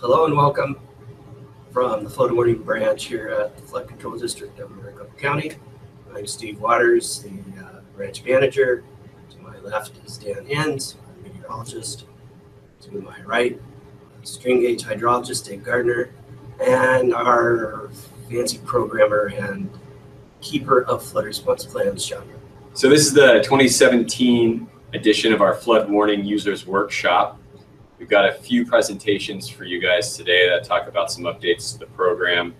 Hello and welcome from the Flood Warning Branch here at the Flood Control District of Maricopa County. I'm Steve Waters, the branch manager. To my left is Dan Enns, our meteorologist. To my right, string gauge hydrologist Dave Gardner, and our fancy programmer and keeper of flood response plans, Sean. So this is the 2017 edition of our Flood Warning Users Workshop. We've got a few presentations for you guys today that talk about some updates to the program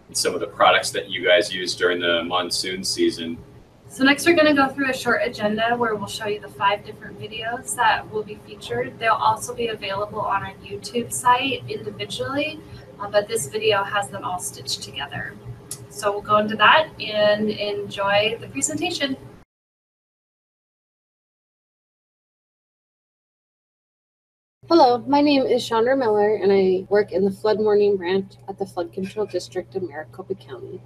and some of the products that you guys use during the monsoon season. So next we're going to go through a short agenda where we'll show you the 5 different videos that will be featured. They'll also be available on our YouTube site individually, but this video has them all stitched together. So we'll go into that and enjoy the presentation. Hello, my name is Chandra Miller and I work in the Flood Warning Branch at the Flood Control District of Maricopa County.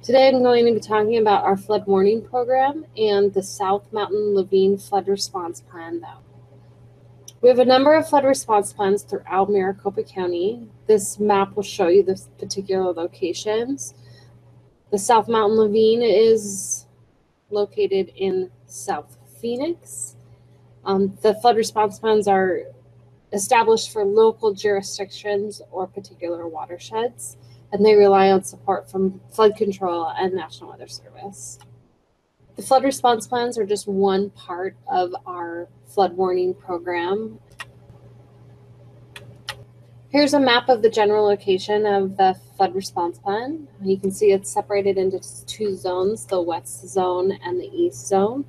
Today I'm going to be talking about our flood warning program and the South Mountain Laveen Flood Response Plan. We have a number of flood response plans throughout Maricopa County. This map will show you the particular locations. The South Mountain Laveen is located in South Phoenix. The flood response plans are established for local jurisdictions or particular watersheds, and they rely on support from flood control and National Weather Service. The flood response plans are just one part of our flood warning program. Here's a map of the general location of the flood response plan. You can see it's separated into 2 zones, the west zone and the east zone.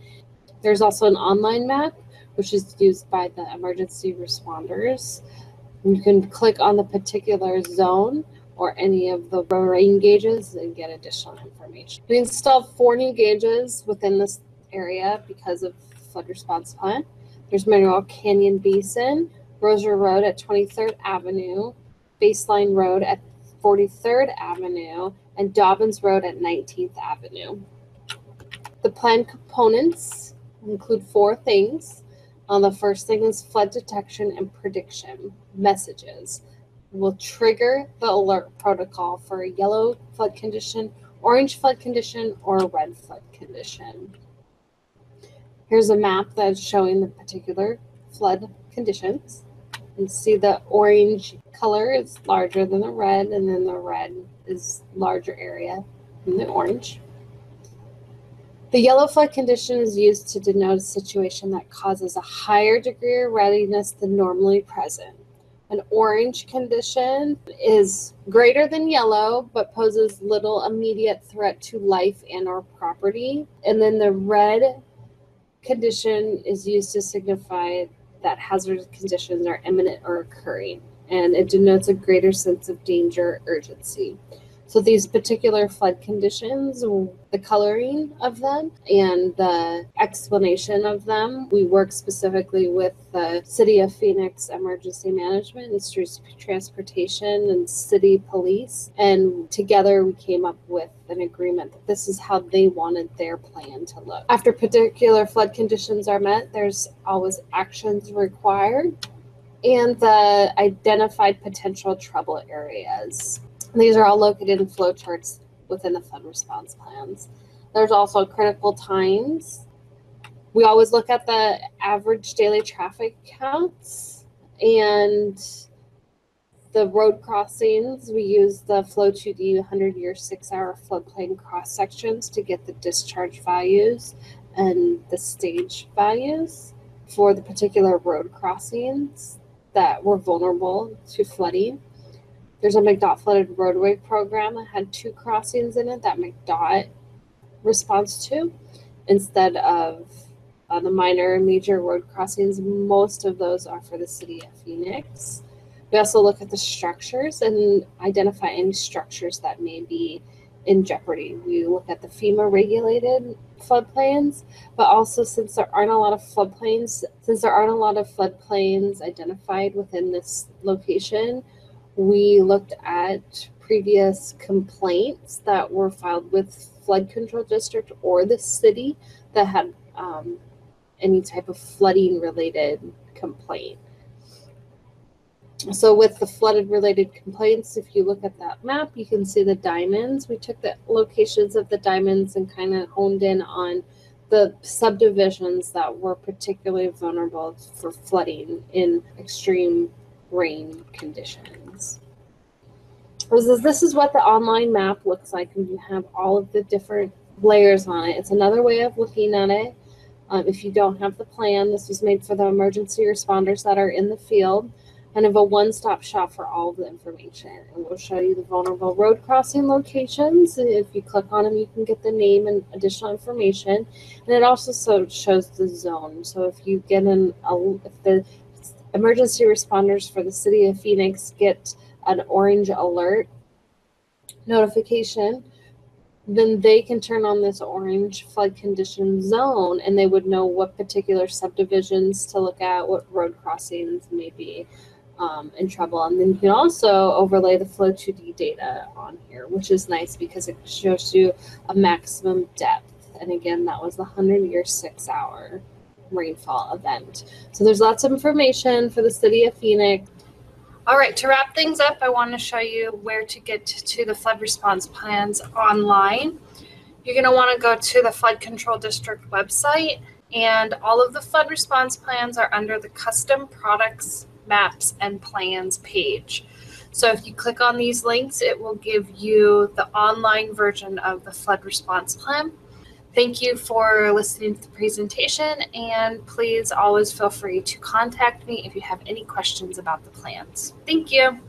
There's also an online map, which is used by the emergency responders. You can click on the particular zone or any of the rain gauges and get additional information. We installed 4 new gauges within this area because of flood response plan. There's Mineral Canyon Basin, Rozier Road at 23rd Avenue, Baseline Road at 43rd Avenue, and Dobbins Road at 19th Avenue. The plan components include 4 things. The first thing is flood detection and prediction messages. Will trigger the alert protocol for a yellow flood condition, orange flood condition, or a red flood condition. Here's a map that's showing the particular flood conditions. You see the orange color is larger than the red, and then the red is larger area than the orange. The yellow flood condition is used to denote a situation that causes a higher degree of readiness than normally present. An orange condition is greater than yellow, but poses little immediate threat to life and or property. And then the red condition is used to signify that hazardous conditions are imminent or occurring, and it denotes a greater sense of danger, urgency. So these particular flood conditions, the coloring of them and the explanation of them, we work specifically with the City of Phoenix Emergency Management and Street Transportation and City Police. And together we came up with an agreement that this is how they wanted their plan to look. After particular flood conditions are met, there's always actions required and the identified potential trouble areas. These are all located in flowcharts within the flood response plans. There's also critical times. We always look at the average daily traffic counts and the road crossings. We use the Flow 2D 100-year 6-hour floodplain cross sections to get the discharge values and the stage values for the particular road crossings that were vulnerable to flooding. There's a MCDOT flooded roadway program that had 2 crossings in it that MCDOT responds to instead of the minor and major road crossings. Most of those are for the City of Phoenix. We also look at the structures and identify any structures that may be in jeopardy. We look at the FEMA regulated floodplains, but also since there aren't a lot of floodplains identified within this location, we looked at previous complaints that were filed with Flood Control District or the city that had any type of flooding related complaint. So with the flooded related complaints, if you look at that map, you can see the diamonds. We took the locations of the diamonds and kind of honed in on the subdivisions that were particularly vulnerable for flooding in extreme rain conditions. This is what the online map looks like, and you have all of the different layers on it. It's another way of looking at it. If you don't have the plan, this was made for the emergency responders that are in the field, kind of a one-stop shop for all of the information. And we'll show you the vulnerable road crossing locations. If you click on them, you can get the name and additional information. And it also shows the zone. So if you get if the emergency responders for the city of Phoenix get an orange alert notification, then they can turn on this orange flood condition zone, and they would know what particular subdivisions to look at, what road crossings may be in trouble. And then you can also overlay the Flow 2D data on here, which is nice because it shows you a maximum depth. And again, that was the 100-year 6-hour rainfall event. So there's lots of information for the city of Phoenix. All right, to wrap things up, I want to show you where to get to the flood response plans online. You're going to want to go to the Flood Control District website, and all of the flood response plans are under the Custom Products, Maps, and Plans page. So if you click on these links, it will give you the online version of the flood response plan. Thank you for listening to the presentation, and please always feel free to contact me if you have any questions about the plans. Thank you.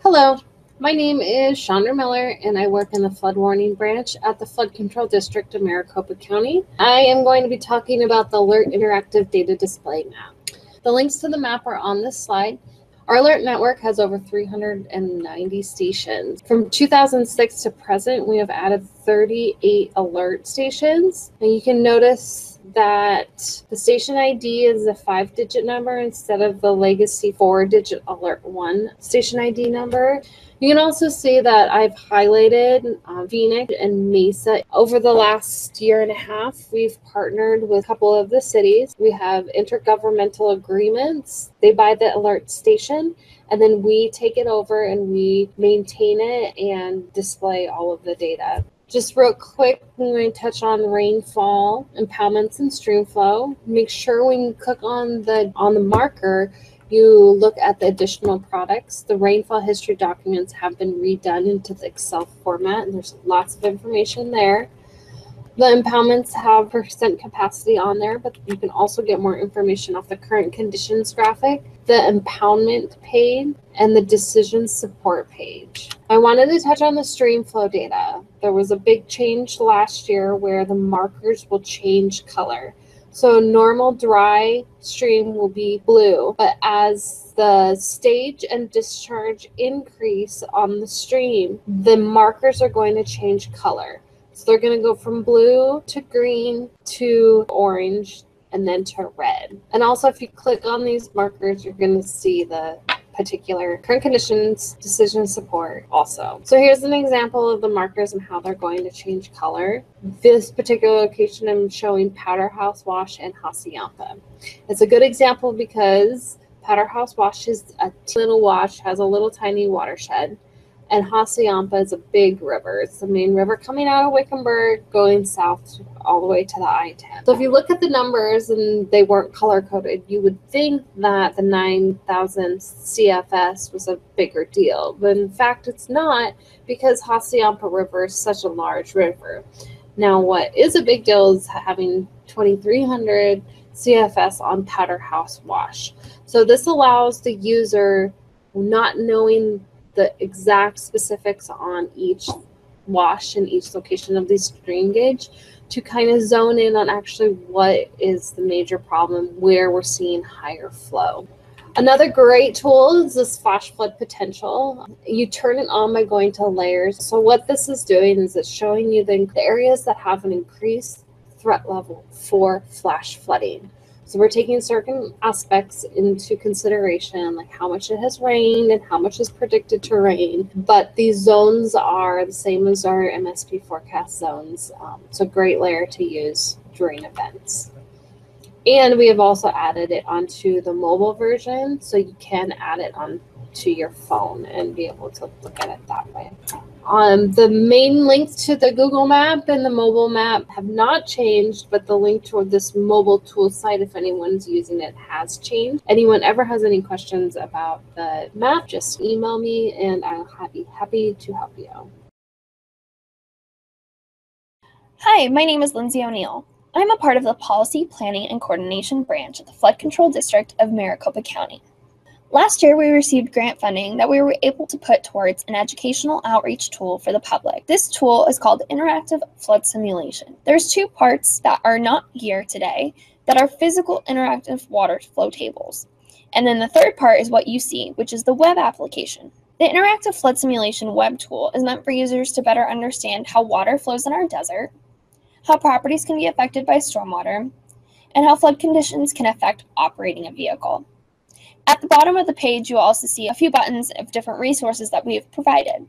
Hello, my name is Chandra Miller, and I work in the flood warning branch at the Flood Control District of Maricopa County. I am going to be talking about the Alert Interactive Data Display Map. The links to the map are on this slide. Our alert network has over 390 stations. From 2006 to present, we have added 38 alert stations. And you can notice that the station ID is a 5-digit number instead of the legacy 4-digit Alert 1 station ID number. You can also see that I've highlighted Phoenix and Mesa. Over the last year and a half, we've partnered with a couple of the cities. We have intergovernmental agreements. They buy the alert station, and then we take it over and we maintain it and display all of the data. Just real quick, I'm going to touch on rainfall, impoundments, and stream flow. Make sure when you click on the marker, you look at the additional products. The rainfall history documents have been redone into the Excel format, and there's lots of information there. The impoundments have percent capacity on there, but you can also get more information off the current conditions graphic, the impoundment page, and the decision support page. I wanted to touch on the stream flow data. There was a big change last year where the markers will change color. So a normal dry stream will be blue, but as the stage and discharge increase on the stream, the markers are going to change color. So they're going to go from blue to green to orange and then to red. And also if you click on these markers, you're going to see the particular current conditions, decision support also. So here's an example of the markers and how they're going to change color. This particular location I'm showing Powder House Wash and Hassayampa. It's a good example because Powder House Wash is a little wash, has a little tiny watershed, and Hassayampa is a big river. It's the main river coming out of Wickenburg, going south all the way to the I-10. So if you look at the numbers and they weren't color-coded, you would think that the 9,000 CFS was a bigger deal. But in fact, it's not, because Hassayampa River is such a large river. Now, what is a big deal is having 2,300 CFS on Powder House Wash. So this allows the user, not knowing the exact specifics on each wash and each location of the stream gauge, to kind of zone in on actually what is the major problem, where we're seeing higher flow. Another great tool is this flash flood potential. You turn it on by going to layers. So what this is doing is it's showing you the areas that have an increased threat level for flash flooding. So we're taking certain aspects into consideration, like how much it has rained and how much is predicted to rain. But these zones are the same as our MSP forecast zones. It's a great layer to use during events. And we have also added it onto the mobile version, so you can add it onto your phone and be able to look at it that way. The main links to the Google map and the mobile map have not changed, but the link toward this mobile tool site, if anyone's using it, has changed. Anyone ever has any questions about the map, just email me and I'll be happy to help you. Hi, my name is Lindsay O'Neill. I'm a part of the Policy, Planning, and Coordination branch at the Flood Control District of Maricopa County. Last year, we received grant funding that we were able to put towards an educational outreach tool for the public. This tool is called Interactive Flood Simulation. There's two parts that are not here today that are physical interactive water flow tables. And then the third part is what you see, which is the web application. The Interactive Flood Simulation web tool is meant for users to better understand how water flows in our desert, how properties can be affected by stormwater, and how flood conditions can affect operating a vehicle. At the bottom of the page, you'll also see a few buttons of different resources that we have provided.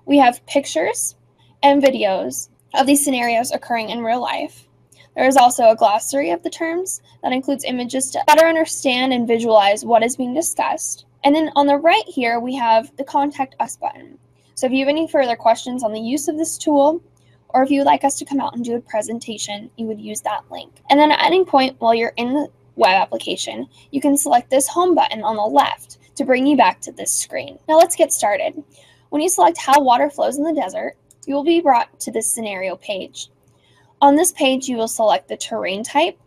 We have pictures and videos of these scenarios occurring in real life. There is also a glossary of the terms that includes images to better understand and visualize what is being discussed. And then on the right here, we have the Contact Us button. So if you have any further questions on the use of this tool, or if you would like us to come out and do a presentation, you would use that link. And then at any point while you're in the web application, you can select this home button on the left to bring you back to this screen. Now let's get started. When you select how water flows in the desert, you will be brought to this scenario page. On this page, you will select the terrain type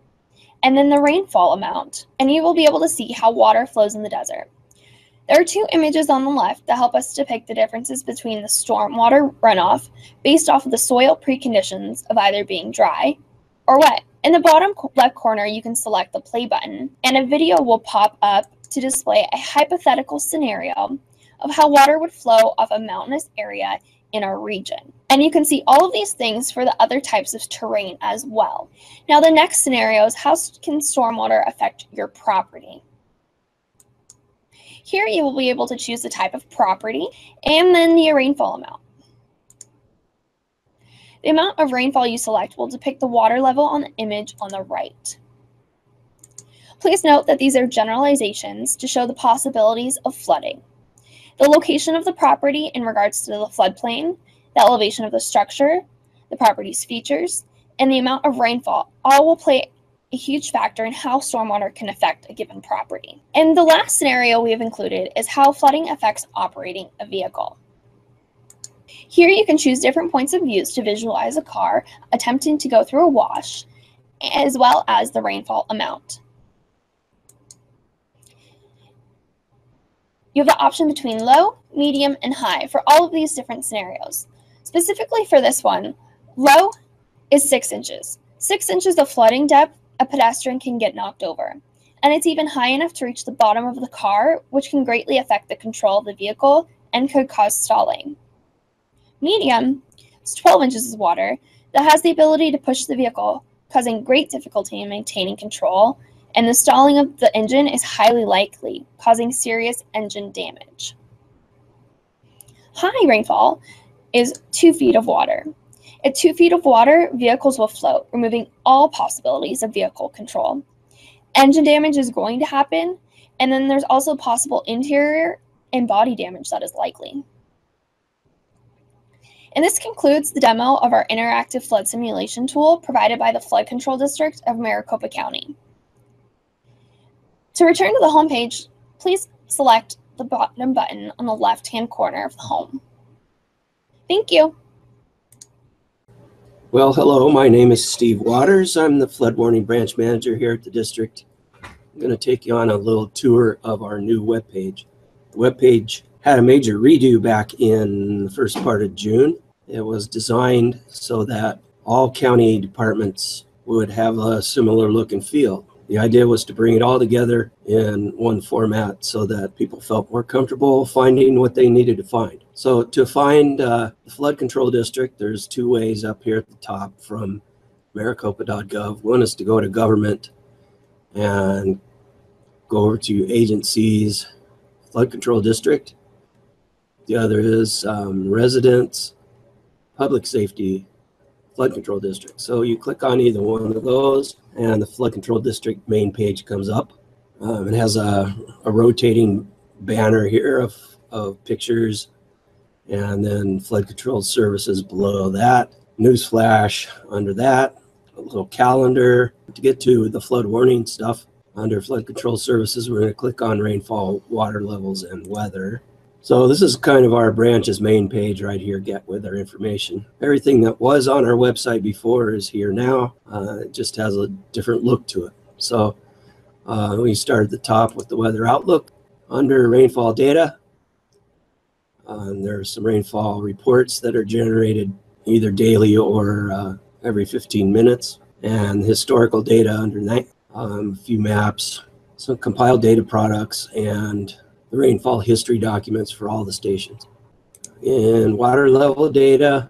and then the rainfall amount, and you will be able to see how water flows in the desert. There are two images on the left that help us depict the differences between the stormwater runoff based off of the soil preconditions of either being dry or wet. In the bottom left corner, you can select the play button, and a video will pop up to display a hypothetical scenario of how water would flow off a mountainous area in our region. And you can see all of these things for the other types of terrain as well. Now, the next scenario is how can stormwater affect your property? Here you will be able to choose the type of property and then the rainfall amount. The amount of rainfall you select will depict the water level on the image on the right. Please note that these are generalizations to show the possibilities of flooding. The location of the property in regards to the floodplain, the elevation of the structure, the property's features, and the amount of rainfall all will play a huge factor in how stormwater can affect a given property. And the last scenario we have included is how flooding affects operating a vehicle. Here you can choose different points of views to visualize a car attempting to go through a wash, as well as the rainfall amount. You have the option between low, medium, and high for all of these different scenarios. Specifically for this one, low is 6 inches. 6 inches of flooding depth, a pedestrian can get knocked over. And it's even high enough to reach the bottom of the car, which can greatly affect the control of the vehicle and could cause stalling. Medium is 12 inches of water that has the ability to push the vehicle, causing great difficulty in maintaining control, and the stalling of the engine is highly likely, causing serious engine damage. High rainfall is 2 feet of water. At 2 feet of water, vehicles will float, removing all possibilities of vehicle control. Engine damage is going to happen, and then there's also possible interior and body damage that is likely. And this concludes the demo of our interactive flood simulation tool provided by the Flood Control District of Maricopa County. To return to the home page, please select the bottom button on the left-hand corner of the home. Thank you. Well, hello, my name is Steve Waters. I'm the flood warning branch manager here at the district. I'm going to take you on a little tour of our new webpage. The webpage had a major redo back in the first part of June. It was designed so that all county departments would have a similar look and feel. The idea was to bring it all together in one format so that people felt more comfortable finding what they needed to find. So to find the flood control district, there's 2 ways up here at the top from maricopa.gov. One is to go to government and go over to agencies, flood control district. The other is residents, public safety, flood control district. So you click on either one of those and the flood control district main page comes up. It has a rotating banner here of pictures, and then flood control services below that, news flash under that, a little calendar. To get to the flood warning stuff, under flood control services, we're going to click on rainfall, water levels, and weather. So this is kind of our branch's main page right here, get weather information. Everything that was on our website before is here now. It just has a different look to it. So we start at the top with the weather outlook. Under rainfall data, there's some rainfall reports that are generated either daily or every 15 minutes. And historical data under that, a few maps, some compiled data products, and the rainfall history documents for all the stations. In water level data,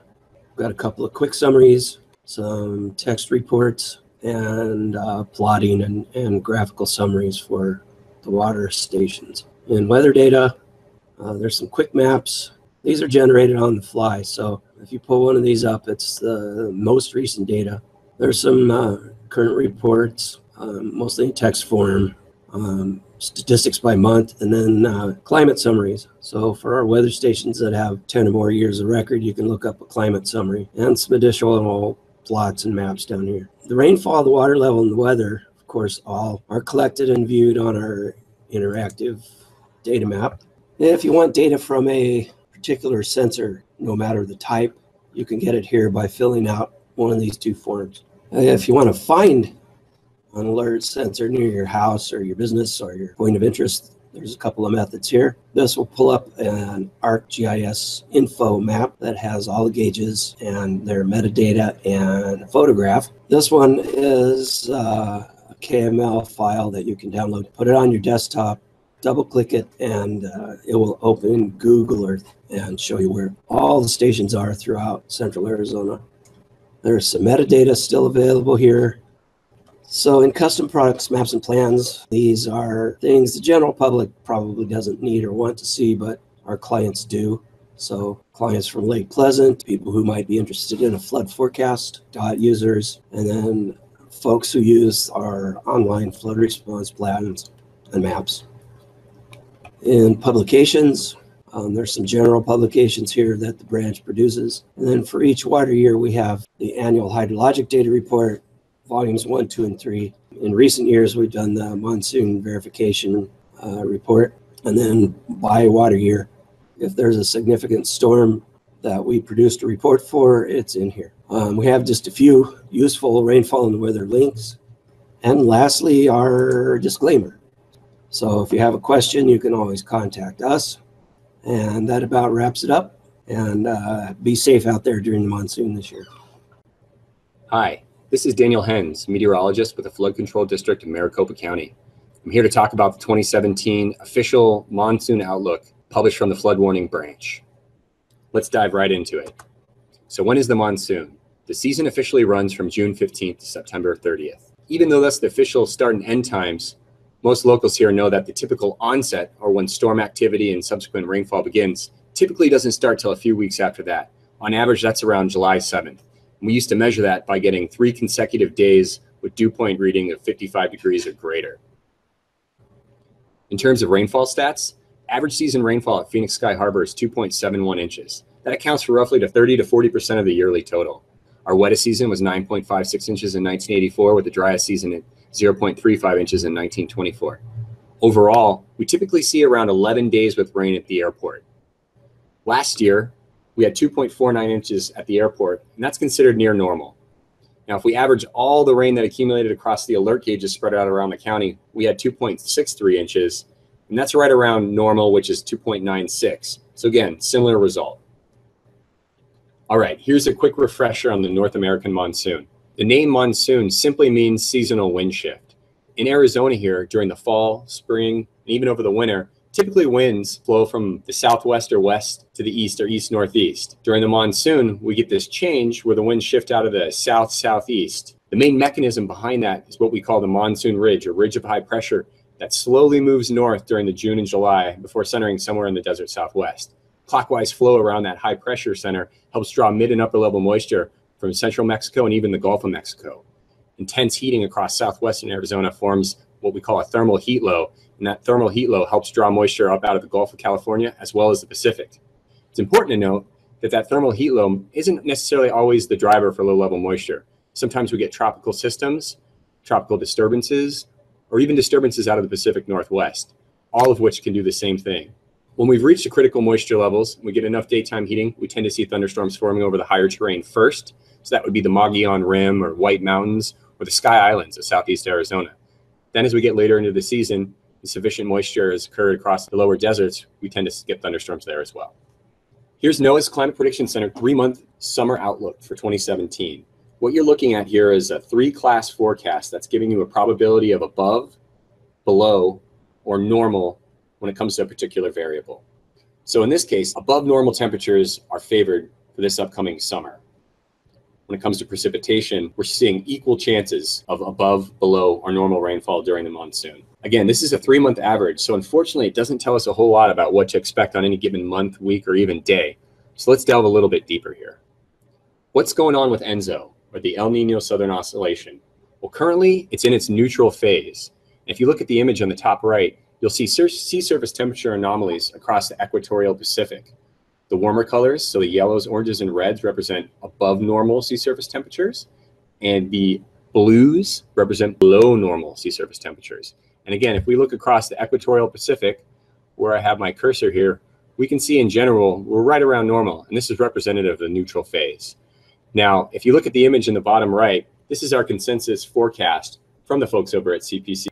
we've got a couple of quick summaries, some text reports, and plotting and graphical summaries for the water stations. In weather data, there's some quick maps. These are generated on the fly, so if you pull one of these up, it's the most recent data. There's some current reports, mostly in text form, statistics by month, and then climate summaries. So for our weather stations that have 10 or more years of record, you can look up a climate summary and some additional plots and maps down here. The rainfall, the water level, and the weather, of course, all are collected and viewed on our interactive data map. If you want data from a particular sensor, no matter the type, you can get it here by filling out one of these two forms. If you want to find an alert sensor near your house or your business or your point of interest, there's a couple of methods here. This will pull up an ArcGIS info map that has all the gauges and their metadata and a photograph. This one is a KML file that you can download. Put it on your desktop, double click it, and it will open Google Earth and show you where all the stations are throughout central Arizona. There's some metadata still available here. So in custom products, maps, and plans, these are things the general public probably doesn't need or want to see, but our clients do. So clients from Lake Pleasant, people who might be interested in a flood forecast, dot users, and then folks who use our online flood response plans and maps. In publications, there's some general publications here that the branch produces. And then for each water year, we have the annual hydrologic data report, volumes 1, 2, and 3. In recent years, we've done the monsoon verification report. And then by water year, if there's a significant storm that we produced a report for, it's in here. We have just a few useful rainfall and weather links. And lastly, our disclaimer. So if you have a question, you can always contact us. And that about wraps it up. And be safe out there during the monsoon this year. Hi, this is Daniel Hens, meteorologist with the Flood Control District of Maricopa County. I'm here to talk about the 2017 official monsoon outlook published from the flood warning branch. Let's dive right into it. So when is the monsoon? The season officially runs from June 15th to September 30th. Even though that's the official start and end times, most locals here know that the typical onset, or when storm activity and subsequent rainfall begins, typically doesn't start till a few weeks after that. On average, that's around July 7th. We used to measure that by getting 3 consecutive days with dew point reading of 55 degrees or greater. In terms of rainfall stats, average season rainfall at Phoenix Sky Harbor is 2.71 inches. That accounts for roughly 30 to 40% of the yearly total. Our wettest season was 9.56 inches in 1984, with the driest season at 0.35 inches in 1924. Overall, we typically see around 11 days with rain at the airport. Last year, we had 2.49 inches at the airport, and that's considered near normal. Now, if we average all the rain that accumulated across the alert gauges spread out around the county, we had 2.63 inches, and that's right around normal, which is 2.96. So again, similar result. All right, here's a quick refresher on the North American monsoon. The name monsoon simply means seasonal wind shift. In Arizona here, during the fall, spring, and even over the winter, typically winds flow from the southwest or west to the east or east-northeast. During the monsoon, we get this change where the winds shift out of the south-southeast. The main mechanism behind that is what we call the monsoon ridge, or ridge of high pressure, that slowly moves north during the June and July before centering somewhere in the desert southwest. Clockwise flow around that high pressure center helps draw mid and upper level moisture from central Mexico and even the Gulf of Mexico. Intense heating across southwestern Arizona forms what we call a thermal heat low, and that thermal heat low helps draw moisture up out of the Gulf of California as well as the Pacific. It's important to note that that thermal heat low isn't necessarily always the driver for low-level moisture. Sometimes we get tropical systems, tropical disturbances, or even disturbances out of the Pacific Northwest, all of which can do the same thing. When we've reached the critical moisture levels, we get enough daytime heating, we tend to see thunderstorms forming over the higher terrain first. So that would be the Mogollon Rim or White Mountains or the Sky Islands of southeast Arizona. Then as we get later into the season, and sufficient moisture has occurred across the lower deserts, we tend to get thunderstorms there as well. Here's NOAA's Climate Prediction Center 3-month summer outlook for 2017. What you're looking at here is a 3-class forecast that's giving you a probability of above, below, or normal when it comes to a particular variable. So in this case, above normal temperatures are favored for this upcoming summer. When it comes to precipitation, we're seeing equal chances of above, below, or normal rainfall during the monsoon. Again, this is a 3-month average, so unfortunately it doesn't tell us a whole lot about what to expect on any given month, week, or even day. So let's delve a little bit deeper here. What's going on with ENSO, or the El Nino Southern Oscillation? Well, currently it's in its neutral phase. If you look at the image on the top right, you'll see sea surface temperature anomalies across the equatorial Pacific. The warmer colors, so the yellows, oranges, and reds, represent above normal sea surface temperatures, and the blues represent below normal sea surface temperatures. And again, if we look across the equatorial Pacific, where I have my cursor here, we can see in general, we're right around normal, and this is representative of the neutral phase. Now, if you look at the image in the bottom right, this is our consensus forecast from the folks over at CPC.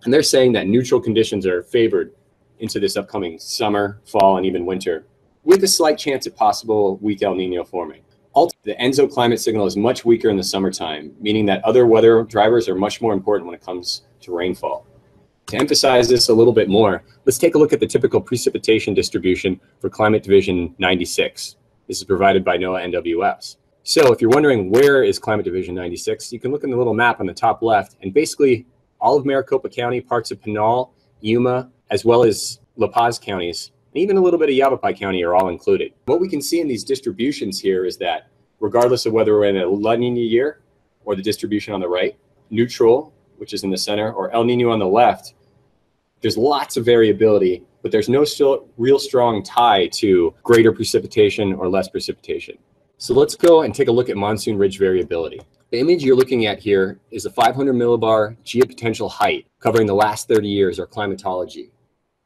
And they're saying that neutral conditions are favored into this upcoming summer, fall, and even winter, with a slight chance of possible weak El Nino forming. Ultimately, the ENSO climate signal is much weaker in the summertime, meaning that other weather drivers are much more important when it comes to rainfall. To emphasize this a little bit more, let's take a look at the typical precipitation distribution for Climate Division 96. This is provided by NOAA NWS. So if you're wondering where is Climate Division 96, you can look in the little map on the top left, and basically all of Maricopa County, parts of Pinal, Yuma, as well as La Paz counties, and even a little bit of Yavapai County are all included. What we can see in these distributions here is that regardless of whether we're in a La Nina year or the distribution on the right, neutral, which is in the center, or El Nino on the left, there's lots of variability, but there's no real strong tie to greater precipitation or less precipitation. So let's go and take a look at monsoon ridge variability. The image you're looking at here is a 500 millibar geopotential height covering the last 30 years, or climatology.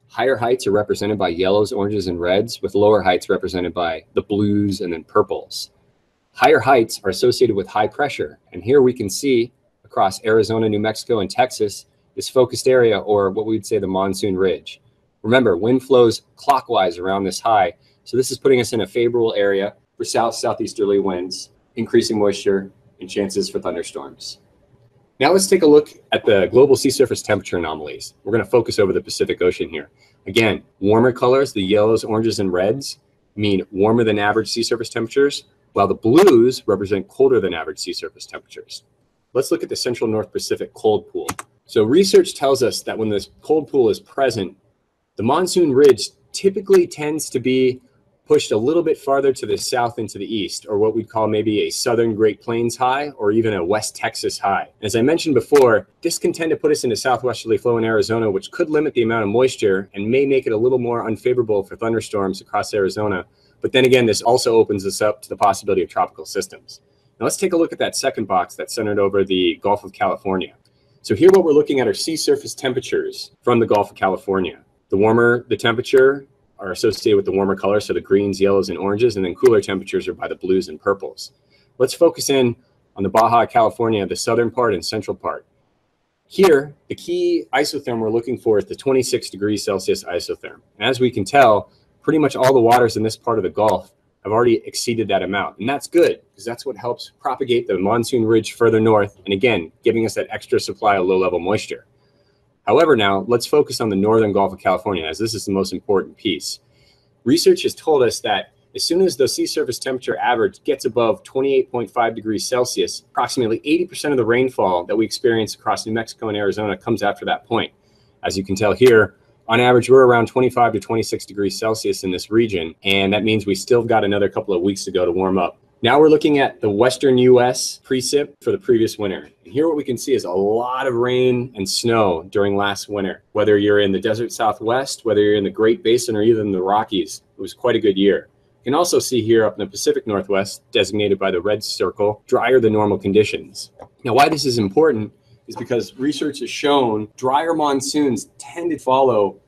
Higher heights are represented by yellows, oranges, and reds, with lower heights represented by the blues and then purples. Higher heights are associated with high pressure, and here we can see across Arizona, New Mexico, and Texas, this focused area, or what we'd say the monsoon ridge. Remember, wind flows clockwise around this high, so this is putting us in a favorable area for southeasterly winds, increasing moisture, and chances for thunderstorms. Now let's take a look at the global sea surface temperature anomalies. We're going to focus over the Pacific Ocean here. Again, warmer colors, the yellows, oranges, and reds, mean warmer than average sea surface temperatures, while the blues represent colder than average sea surface temperatures. Let's look at the Central North Pacific cold pool. So research tells us that when this cold pool is present, the monsoon ridge typically tends to be pushed a little bit farther to the south and to the east, or what we'd call maybe a southern Great Plains high or even a West Texas high. As I mentioned before, this can tend to put us into southwesterly flow in Arizona, which could limit the amount of moisture and may make it a little more unfavorable for thunderstorms across Arizona. But then again, this also opens us up to the possibility of tropical systems. Now let's take a look at that second box that's centered over the Gulf of California. So here what we're looking at are sea surface temperatures from the Gulf of California. The warmer the temperature are associated with the warmer colors, so the greens, yellows, and oranges, and then cooler temperatures are by the blues and purples. Let's focus in on the Baja California, the southern part and central part. Here, the key isotherm we're looking for is the 26 degrees Celsius isotherm. And as we can tell, pretty much all the waters in this part of the Gulf have already exceeded that amount. And that's good, because that's what helps propagate the monsoon ridge further north, and again, giving us that extra supply of low-level moisture. However, now let's focus on the northern Gulf of California, as this is the most important piece. Research has told us that as soon as the sea surface temperature average gets above 28.5 degrees Celsius, approximately 80% of the rainfall that we experience across New Mexico and Arizona comes after that point. As you can tell here, on average, we're around 25 to 26 degrees Celsius in this region, and that means we still got another couple of weeks to go to warm up Now we're looking at the western U.S. precip for the previous winter. And here what we can see is a lot of rain and snow during last winter. Whether you're in the desert Southwest, whether you're in the Great Basin, or even the Rockies, it was quite a good year. You can also see here up in the Pacific Northwest, designated by the red circle, drier than normal conditions. Now, why this is important is because research has shown drier monsoons tend to follow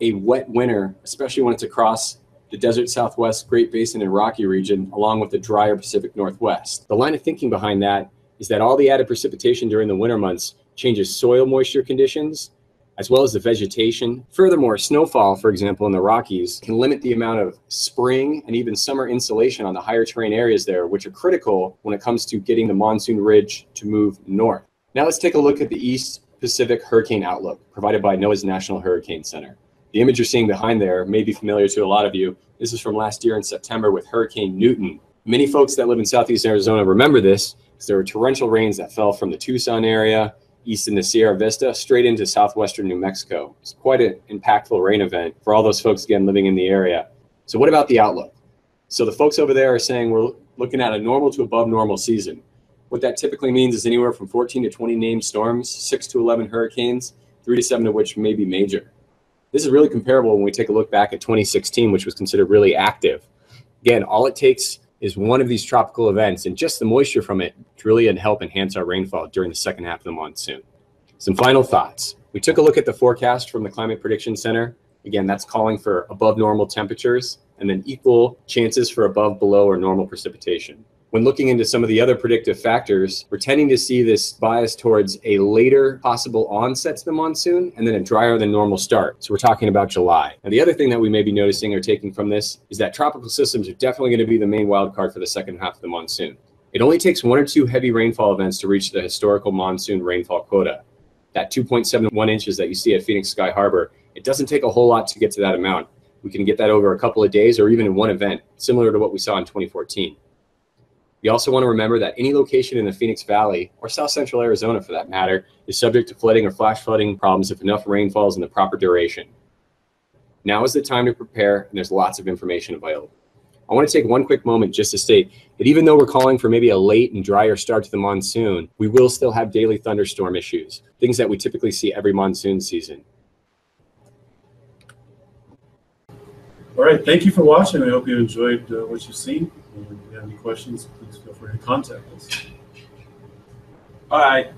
a wet winter, especially when it's across the desert Southwest, Great Basin, and Rocky region, along with the drier Pacific Northwest. The line of thinking behind that is that all the added precipitation during the winter months changes soil moisture conditions, as well as the vegetation. Furthermore, snowfall, for example, in the Rockies can limit the amount of spring and even summer insolation on the higher terrain areas there, which are critical when it comes to getting the monsoon ridge to move north. Now let's take a look at the East Pacific Hurricane Outlook provided by NOAA's National Hurricane Center. The image you're seeing behind there may be familiar to a lot of you. This is from last year in September with Hurricane Newton. Many folks that live in Southeast Arizona remember this, because there were torrential rains that fell from the Tucson area, east in the Sierra Vista, straight into southwestern New Mexico. It's quite an impactful rain event for all those folks, again, living in the area. So what about the outlook? So the folks over there are saying we're looking at a normal to above normal season. What that typically means is anywhere from 14 to 20 named storms, 6 to 11 hurricanes, 3 to 7 of which may be major. This is really comparable when we take a look back at 2016, which was considered really active. Again, all it takes is one of these tropical events and just the moisture from it to really help enhance our rainfall during the second half of the monsoon. Some final thoughts. We took a look at the forecast from the Climate Prediction Center. Again, that's calling for above normal temperatures and then equal chances for above, below, or normal precipitation. When looking into some of the other predictive factors, we're tending to see this bias towards a later possible onset to the monsoon and then a drier than normal start. So we're talking about July. Now, the other thing that we may be noticing or taking from this is that tropical systems are definitely going to be the main wild card for the second half of the monsoon. It only takes 1 or 2 heavy rainfall events to reach the historical monsoon rainfall quota. That 2.71 inches that you see at Phoenix Sky Harbor, it doesn't take a whole lot to get to that amount. We can get that over a couple of days or even in one event, similar to what we saw in 2014. You also want to remember that any location in the Phoenix Valley, or South Central Arizona for that matter, is subject to flooding or flash flooding problems if enough rain falls in the proper duration. Now is the time to prepare, and there's lots of information available. I want to take one quick moment just to state that even though we're calling for maybe a late and drier start to the monsoon, we will still have daily thunderstorm issues, things that we typically see every monsoon season. All right, thank you for watching. I hope you enjoyed what you've seen. And if you have any questions, please feel free to contact us. Bye.